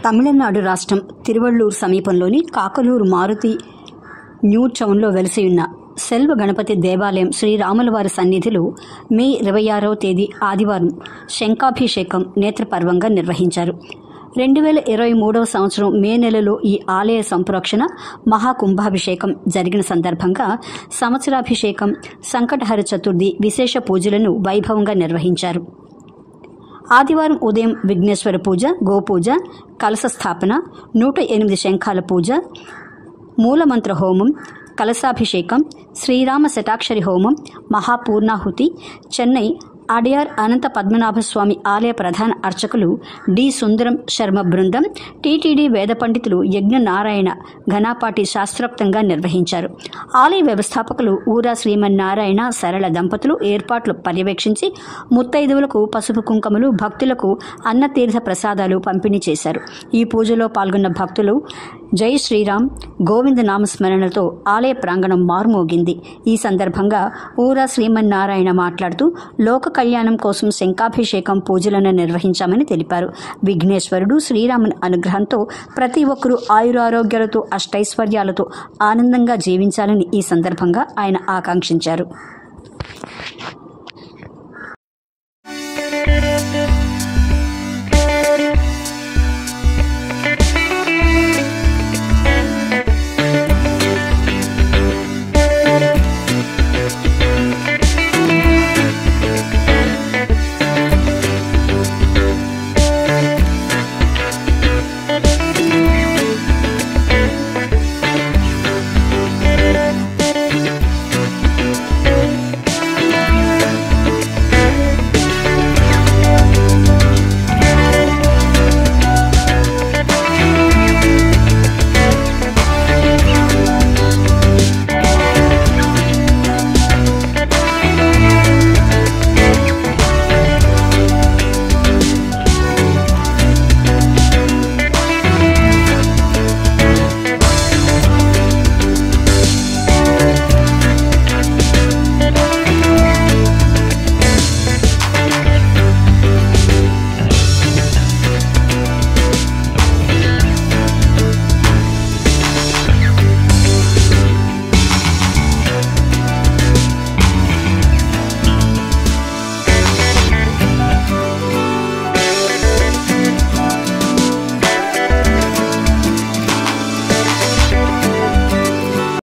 తమిళనాడు రాష్ట్రం తిరువళ్ళూరు సమీపంలోని కాకలూరు మారుతి న్యూ టౌన్లో వెలసియున్న సెల్వ గణపతి దేవాలయం శ్రీరాములవారి సన్నిధిలో మే 26వ తేదీ ఆదివారం శంఖాభిషేకం నేత్రపర్వంగా నిర్వహించారు. 2023వ సంవత్సరం మే నెలలో ఈ ఆలయ సంప్రోక్షణ మహాకుంభాభిషేకం జరిగిన సందర్భంగా సంవత్సరాభిషేకం, సంకటహర చతుర్థి విశేష పూజలను వైభవంగా నిర్వహించారు. ఆదివారం ఉదయం విఘ్నేశ్వర పూజ, గోపూజ, కలశ స్థాపన, 108 శంఖాల పూజ, మూలమంత్ర హోమం, కలశాభిషేకం, శ్రీరామ శతాక్షరి హోమం, మహాపూర్ణాహుతి, చెన్నై అడయార్ అనంత పద్మనాభస్వామి ఆలయ ప్రధాన అర్చకులు డి సుందరం శర్మ బృందం, టీటీడీ వేద పండితులు యజ్ఞ నారాయణ ఘనాపాటి శాస్త్రోక్తంగా నిర్వహించారు. ఆలయ వ్యవస్థాపకులు ఊరా శ్రీమన్నారాయణ సరళ దంపతులు ఏర్పాట్లు పర్యవేక్షించి ముత్తైదువులకు పసుపు కుంకుమలు, భక్తులకు అన్నతీర్థ ప్రసాదాలు పంపిణీ చేశారు. ఈ పూజలో పాల్గొన్న భక్తులు జై శ్రీరామ్, గోవింద నామస్మరణలతో ఆలయ ప్రాంగణం మారుమోగింది. ఈ సందర్భంగా ఊరా శ్రీమన్నారాయణ మాట్లాడుతూ లోక కళ్యాణం కోసం శంఖాభిషేకం పూజలను నిర్వహించామని తెలిపారు. విఘ్నేశ్వరుడు శ్రీరాముని అనుగ్రహంతో ప్రతి ఒక్కరూ ఆయురారోగ్యాలతో అష్టైశ్వర్యాలతో ఆనందంగా జీవించాలని ఈ సందర్భంగా ఆయన ఆకాంక్షించారు.